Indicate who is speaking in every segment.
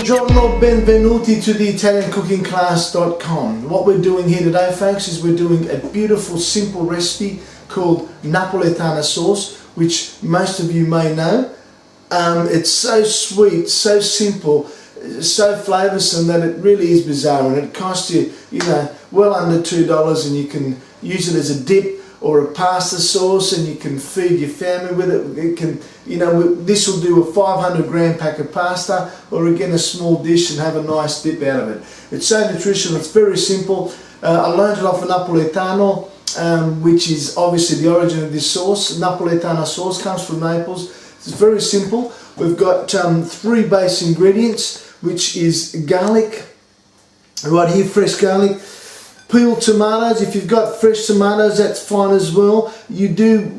Speaker 1: Buongiorno, benvenuti to the ItalianCookingClass.com. What we're doing here today, folks, is we're doing a beautiful, simple recipe called Napoletana sauce, which most of you may know. It's so sweet, so simple, so flavoursome that it really is bizarre, and it costs you, well under $2, and you can use it as a dip or a pasta sauce, and you can feed your family with it. It can, this will do a 500-gram pack of pasta, or again a small dish, and have a nice dip out of it. It's so nutritional. It's very simple. I learned it off of Napoletano, which is obviously the origin of this sauce. Napoletana sauce comes from Naples. It's very simple. We've got 3 base ingredients, which is garlic, right here, fresh garlic. Peeled tomatoes. If you've got fresh tomatoes, that's fine as well. They do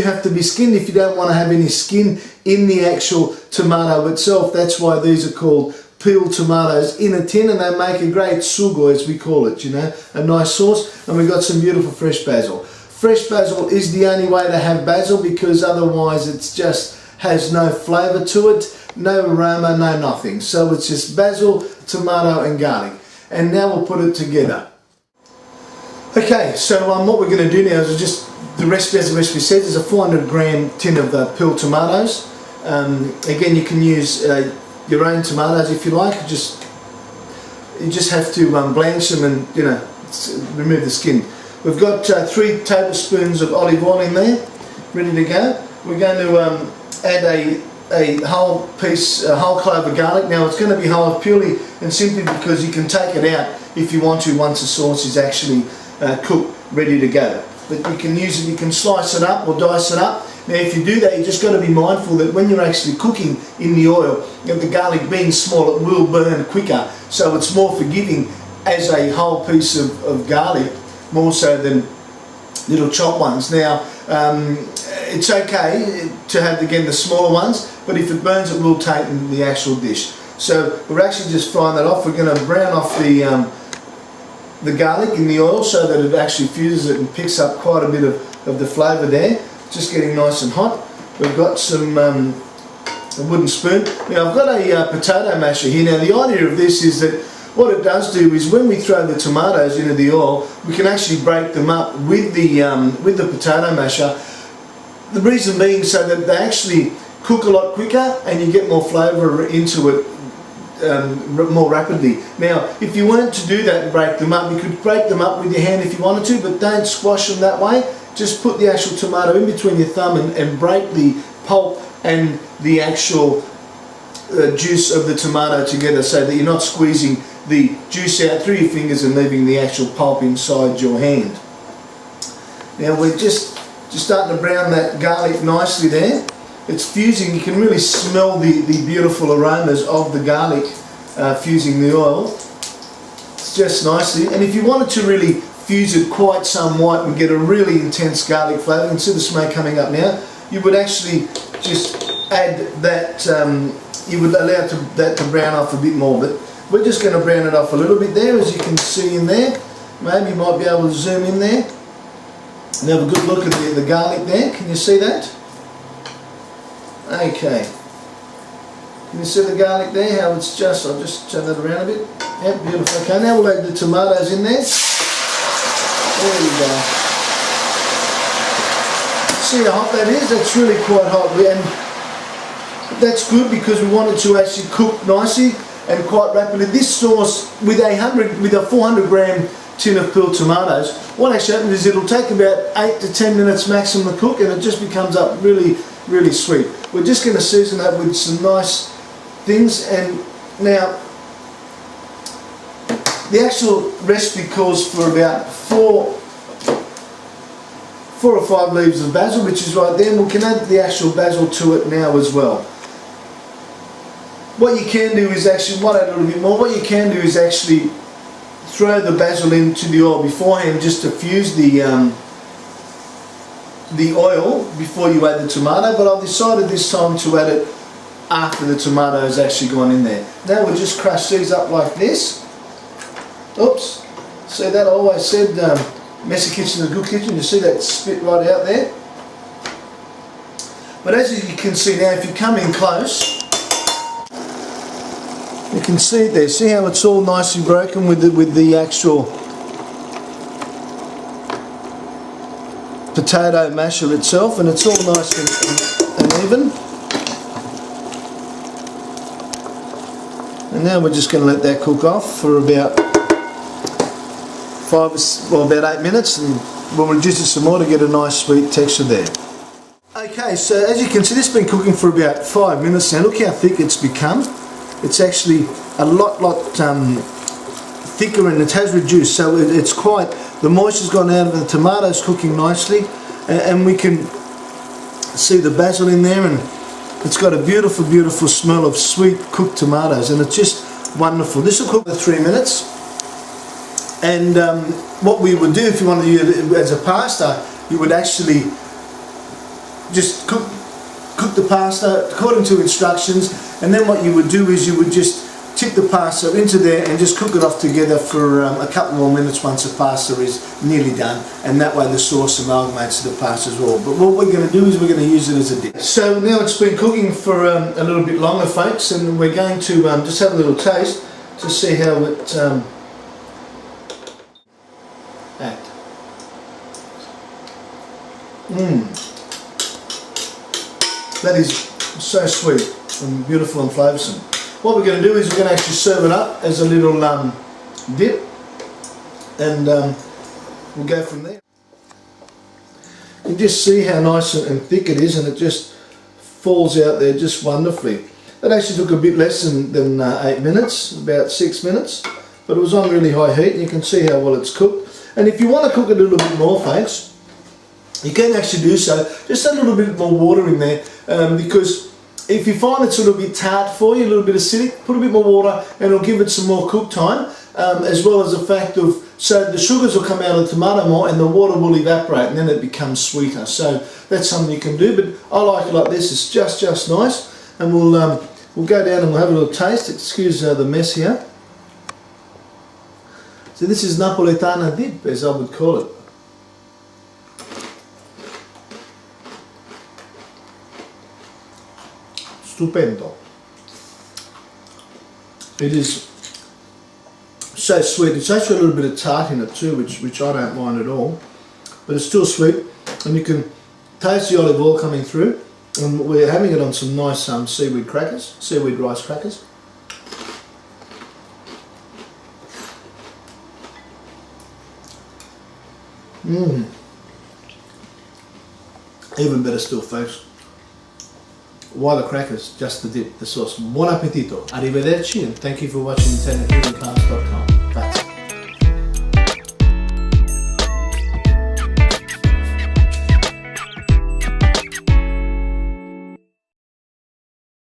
Speaker 1: have to be skinned if you don't want to have any skin in the actual tomato itself. That's why these are called peeled tomatoes in a tin, and they make a great sugo, as we call it, a nice sauce. And we've got some beautiful fresh basil. Fresh basil is the only way to have basil, because otherwise it just has no flavour to it, no aroma, no nothing. So it's just basil, tomato and garlic. And now we'll put it together. Okay, so what we're going to do now is just, the recipe, as the recipe says, is a 400-gram tin of peeled tomatoes. Again, you can use your own tomatoes if you like. You just have to blanch them and remove the skin. We've got 3 tablespoons of olive oil in there, ready to go. We're going to add a whole clove of garlic. Now it's going to be whole purely and simply because you can take it out if you want to once the sauce is actually cooked, ready to go. But you can use it, you can slice it up or dice it up. Now if you do that, you just got to be mindful that when you're actually cooking in the oil, the garlic being small, it will burn quicker, so it's more forgiving as a whole piece of garlic, more so than little chopped ones. Now it's okay to have again the smaller ones, but if it burns, it will taint in the actual dish. So we're actually just frying that off. We're going to brown off the garlic in the oil so that it actually fuses it and picks up quite a bit of the flavour there. Just getting nice and hot. We've got some a wooden spoon. Now I've got a potato masher here. Now the idea of this is that what it does do is when we throw the tomatoes into the oil, we can actually break them up with the potato masher. The reason being so that they actually cook a lot quicker and you get more flavour into it more rapidly. Now if you weren't to do that and break them up, you could break them up with your hand if you wanted to, but don't squash them that way. Just put the actual tomato in between your thumb and break the pulp and the actual juice of the tomato together, so that you're not squeezing the juice out through your fingers and leaving the actual pulp inside your hand. Now we're just starting to brown that garlic nicely there. It's fusing. You can really smell the beautiful aromas of the garlic fusing the oil. It's just nicely. And if you wanted to really fuse it quite somewhat and get a really intense garlic flavour, you can see the smoke coming up now, you would actually just add that, you would allow that to brown off a bit more. But we're just going to brown it off a little bit there, as you can see in there. Maybe you might be able to zoom in there and have a good look at the garlic there. Can you see that? Okay. Can you see the garlic there? How it's just, I'll just turn that around a bit. Yep, beautiful. Okay, now we'll add the tomatoes in there. There we go. See how hot that is? That's really quite hot. And that's good because we want it to actually cook nicely and quite rapidly. This sauce with a 400-gram tin of peeled tomatoes, what actually happens is it'll take about 8 to 10 minutes maximum to cook, and it just becomes up really, really sweet. We're just going to season that with some nice things. And now the actual recipe calls for about 4 or 5 leaves of basil, which is right there, and we can add the actual basil to it now as well. What you can do is actually, might add a little bit more, what you can do is actually throw the basil into the oil beforehand, just to fuse the oil before you add the tomato, but I've decided this time to add it after the tomato has actually gone in there. Now we'll just crush these up like this. Oops, see that I always said messy kitchen is a good kitchen. You see that spit right out there? But as you can see now, if you come in close, can see it there. See how it's all nicely broken with the actual potato masher itself, and it's all nice and even. And now we're just going to let that cook off for about about 8 minutes, and we'll reduce it some more to get a nice sweet texture there. Okay, so as you can see, this has been cooking for about 5 minutes now. Look how thick it's become. It's actually a lot thicker, and it has reduced, so it's quite, the moisture's gone out of it. The tomato's cooking nicely, and we can see the basil in there, and it's got a beautiful smell of sweet cooked tomatoes, and it's just wonderful. This will cook for 3 minutes, and what we would do if you wanted to use it as a pasta, you would actually just cook the pasta according to instructions, and then what you would do is you would just tip the pasta into there and just cook it off together for a couple more minutes once the pasta is nearly done, and that way the sauce amalgamates to the pasta as well. But what we're going to do is we're going to use it as a dip. So now it's been cooking for a little bit longer, folks, and we're going to just have a little taste to see how it acts. That is so sweet and beautiful and flavoursome. What we're going to do is we're going to actually serve it up as a little dip, and we'll go from there. You can just see how nice and thick it is, and it just falls out there just wonderfully. That actually took a bit less than 8 minutes, about 6 minutes, but it was on really high heat, and you can see how well it's cooked. And if you want to cook it a little bit more, folks, you can actually do so. Just a little bit more water in there, because if you find it's a little bit tart for you, a little bit acidic, put a bit more water and it'll give it some more cook time, as well as the fact of, so the sugars will come out of the tomato more and the water will evaporate, and then it becomes sweeter. So that's something you can do, but I like it like this. It's just nice, and we'll go down and we'll have a little taste. Excuse the mess here. So this is Napoletana dip, as I would call it. Stupendo. It is so sweet. It's actually a little bit of tart in it too, which I don't mind at all, but it's still sweet, and you can taste the olive oil coming through, and we're having it on some nice seaweed rice crackers. Even better still, folks. Why the crackers? Just the dip, the sauce. Buon appetito. Arrivederci, and thank you for watching tbsps.com.